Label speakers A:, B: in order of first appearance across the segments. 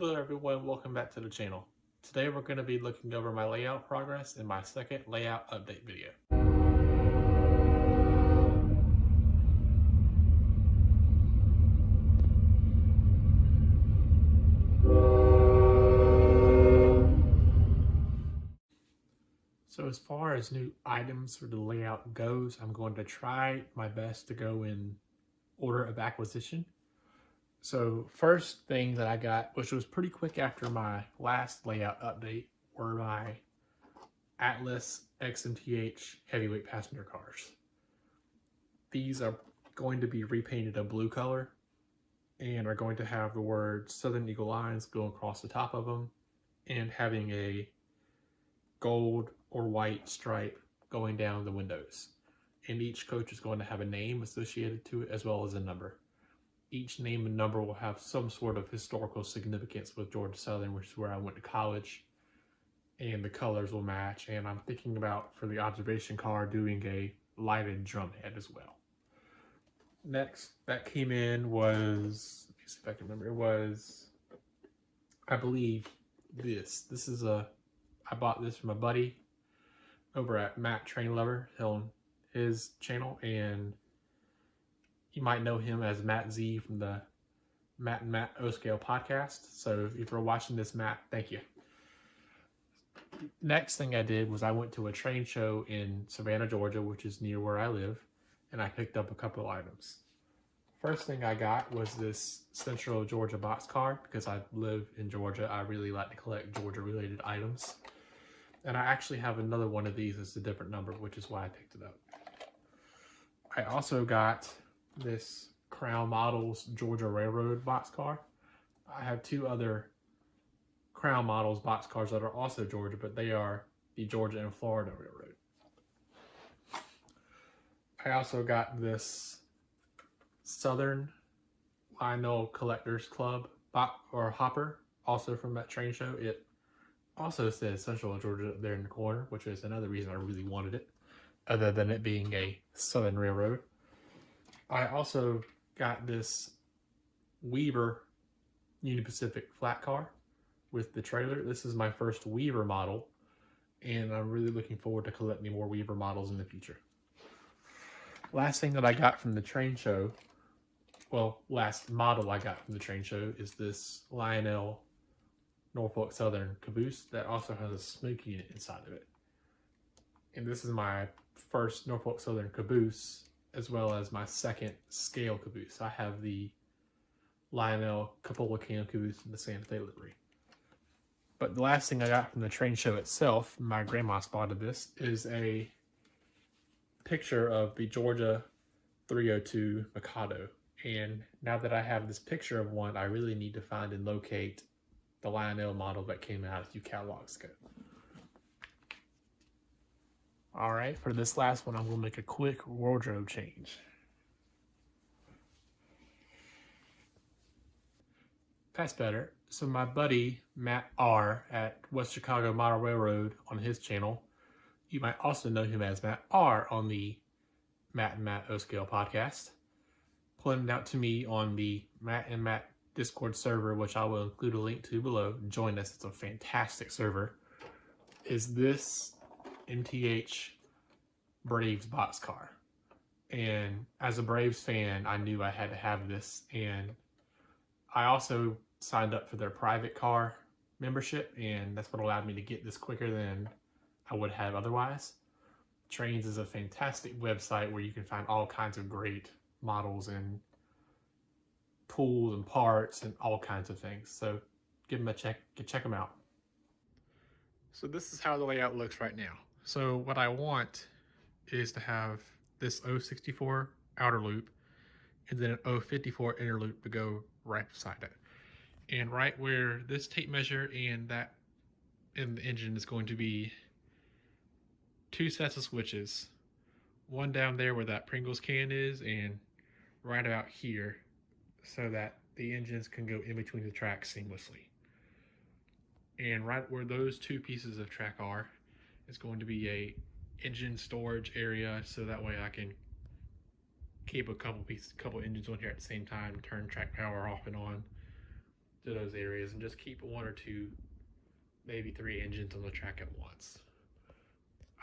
A: Hello everyone, welcome back to the channel. Today we're going to be looking over my layout progress in my second layout update video. So as far as new items for the layout goes, I'm going to try my best to go in order of acquisition. So first thing that I got, which was pretty quick after my last layout update, were my Atlas XMTH heavyweight passenger cars. These are going to be repainted a blue color and are going to have the word Southern Eagle Lines going across the top of them and having a gold or white stripe going down the windows. And each coach is going to have a name associated to it as well as a number. Each name and number will have some sort of historical significance with Georgia Southern, which is where I went to college, and the colors will match. And I'm thinking about, for the observation car, doing a lighted drum head as well. Next that came in was, let me see if I can remember, it was, I believe, this is I bought this from a buddy over at Matt Train Lover on his channel, and you might know him as Matt Z from the Matt and Matt O-Scale podcast. So if you're watching this, Matt, thank you. Next thing I did was I went to a train show in Savannah, Georgia, which is near where I live, and I picked up a couple of items. First thing I got was this Central Georgia box car. Because I live in Georgia, I really like to collect Georgia-related items. And I actually have another one of these that's a different number, which is why I picked it up. I also got this Crown Models Georgia Railroad box car. I have two other Crown Models box cars that are also Georgia, but they are the Georgia and Florida Railroad. I also got this Southern Lionel Collectors Club or hopper, also from that train show. It also says Central Georgia there in the corner, which is another reason I really wanted it, other than it being a Southern Railroad. I also got this Weaver Union Pacific flat car with the trailer. This is my first Weaver model, and I'm really looking forward to collecting more Weaver models in the future. Last thing that I got from the train show, well, last model I got from the train show, is this Lionel Norfolk Southern caboose that also has a smoke unit inside of it. And this is my first Norfolk Southern caboose, as well as my second scale caboose. I have the Lionel Cupola Cam caboose in the Santa Fe livery. But the last thing I got from the train show itself, my grandma spotted this, is a picture of the Georgia 302 Mikado. And now that I have this picture of one, I really need to find and locate the Lionel model that came out a few catalogs ago. All right, for this last one, I'm going to make a quick wardrobe change. That's better. So my buddy, Matt R. at West Chicago Model Railroad on his channel, you might also know him as Matt R. on the Matt and Matt O-Scale podcast, pointed out to me on the Matt and Matt Discord server, which I will include a link to below. Join us, it's a fantastic server, is this Mth Braves Box Car. And as a Braves fan, I knew I had to have this, and I also signed up for their private car membership, and that's what allowed me to get this quicker than I would have otherwise. Trains is a fantastic website where you can find all kinds of great models and tools and parts and all kinds of things. So give them a check them out. So this is how the layout looks right now. So what I want is to have this 064 outer loop and then an 054 inner loop to go right beside it. And right where this tape measure and that in the engine is going to be two sets of switches. One down there where that Pringles can is, and right about here, so that the engines can go in between the tracks seamlessly. And right where those two pieces of track are is going to be a engine storage area, so that way I can keep a couple engines on here at the same time, turn track power off and on. to those areas and just keep 1 or 2, maybe 3 engines on the track at once.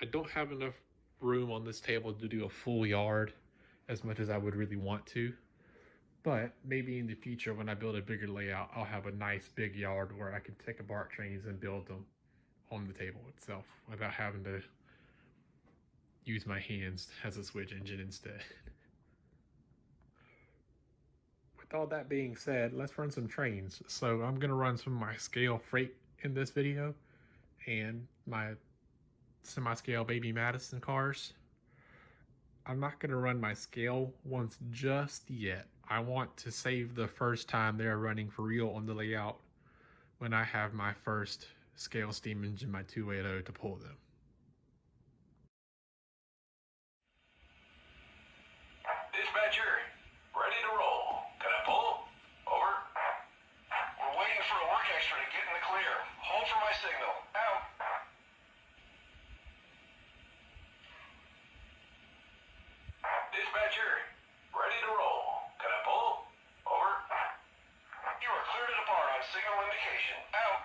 A: I don't have enough room on this table to do a full yard as much as I would really want to, but maybe in the future when I build a bigger layout, I'll have a nice big yard where I can take apart trains and build them on the table itself without having to use my hands as a switch engine instead. With all that being said, let's run some trains. So I'm going to run some of my scale freight in this video and my semi-scale baby Madison cars. I'm not going to run my scale ones just yet. I want to save the first time they're running for real on the layout when I have my first scale steam engine, my 280, to pull them.
B: Dispatcher, ready to roll. Can I pull? Over. We're waiting for a work extra to get in the clear. Hold for my signal. Out. Dispatcher, ready to roll. Can I pull? Over. You are clear to depart on signal indication. Out.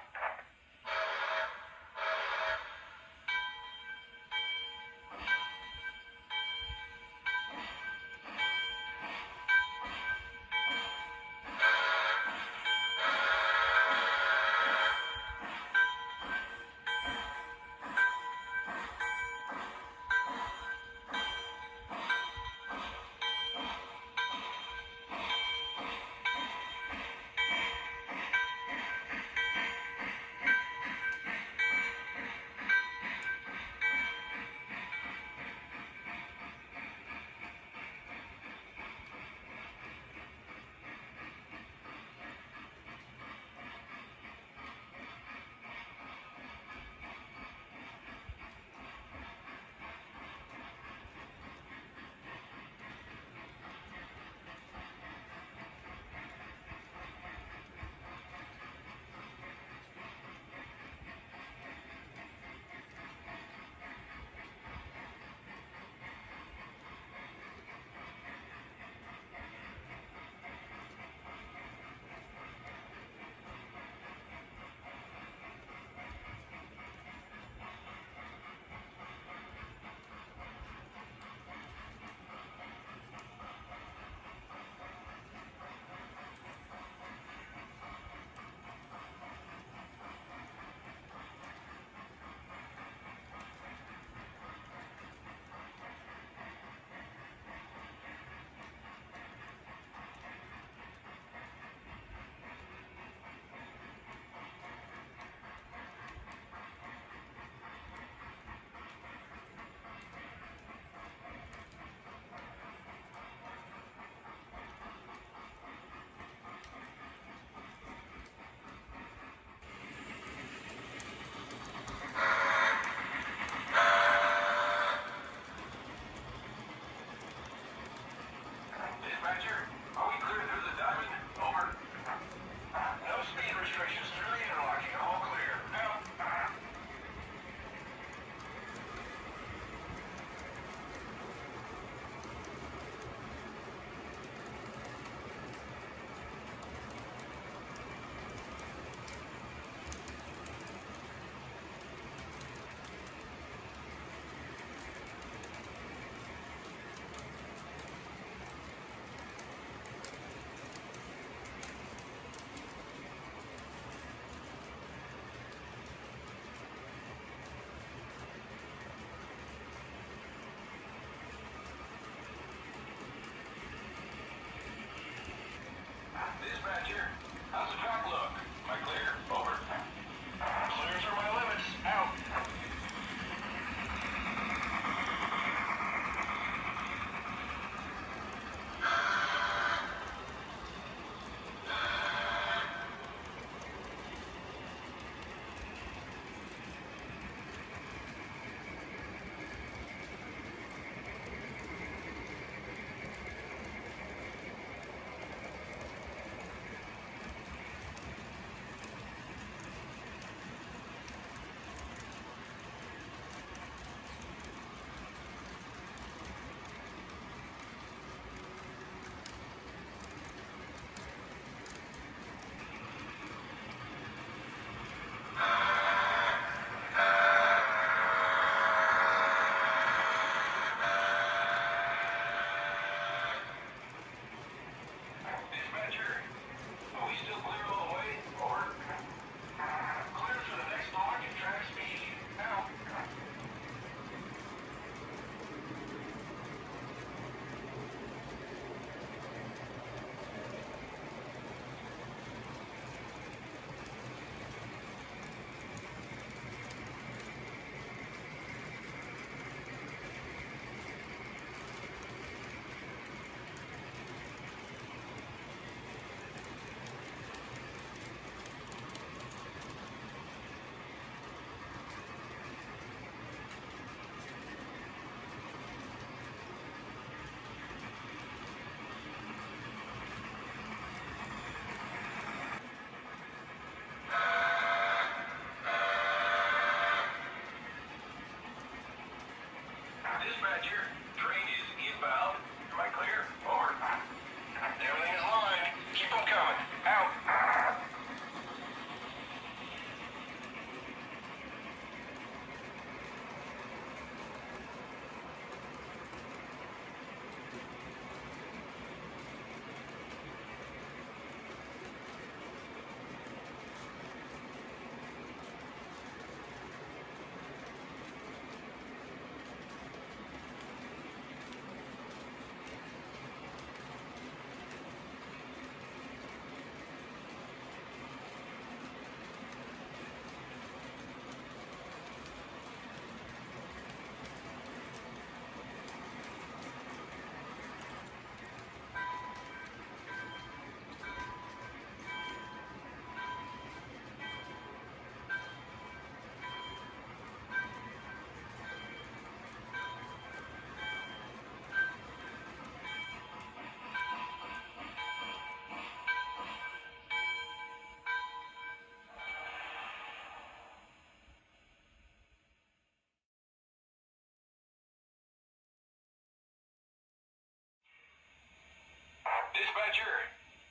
B: Dispatcher,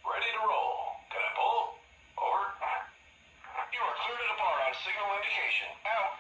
B: ready to roll. Can I pull? Over. You are cleared to depart on signal indication. Out.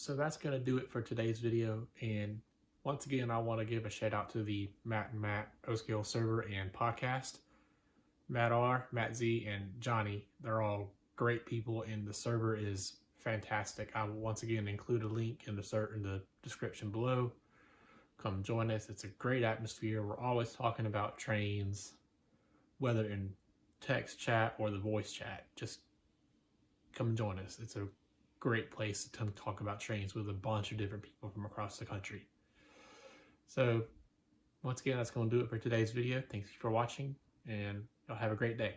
A: so that's going to do it for today's video. And once again, I want to give a shout out to the Matt and Matt O-Scale server and podcast. Matt R, Matt Z, and Johnny, they're all great people, and the server is fantastic. I will once again include a link in the description below. Come join us. It's a great atmosphere. We're always talking about trains, whether in text chat or the voice chat. Just come join us. It's a great place to talk about trains with a bunch of different people from across the country. So once again, that's going to do it for today's video. Thanks for watching, and y'all have a great day.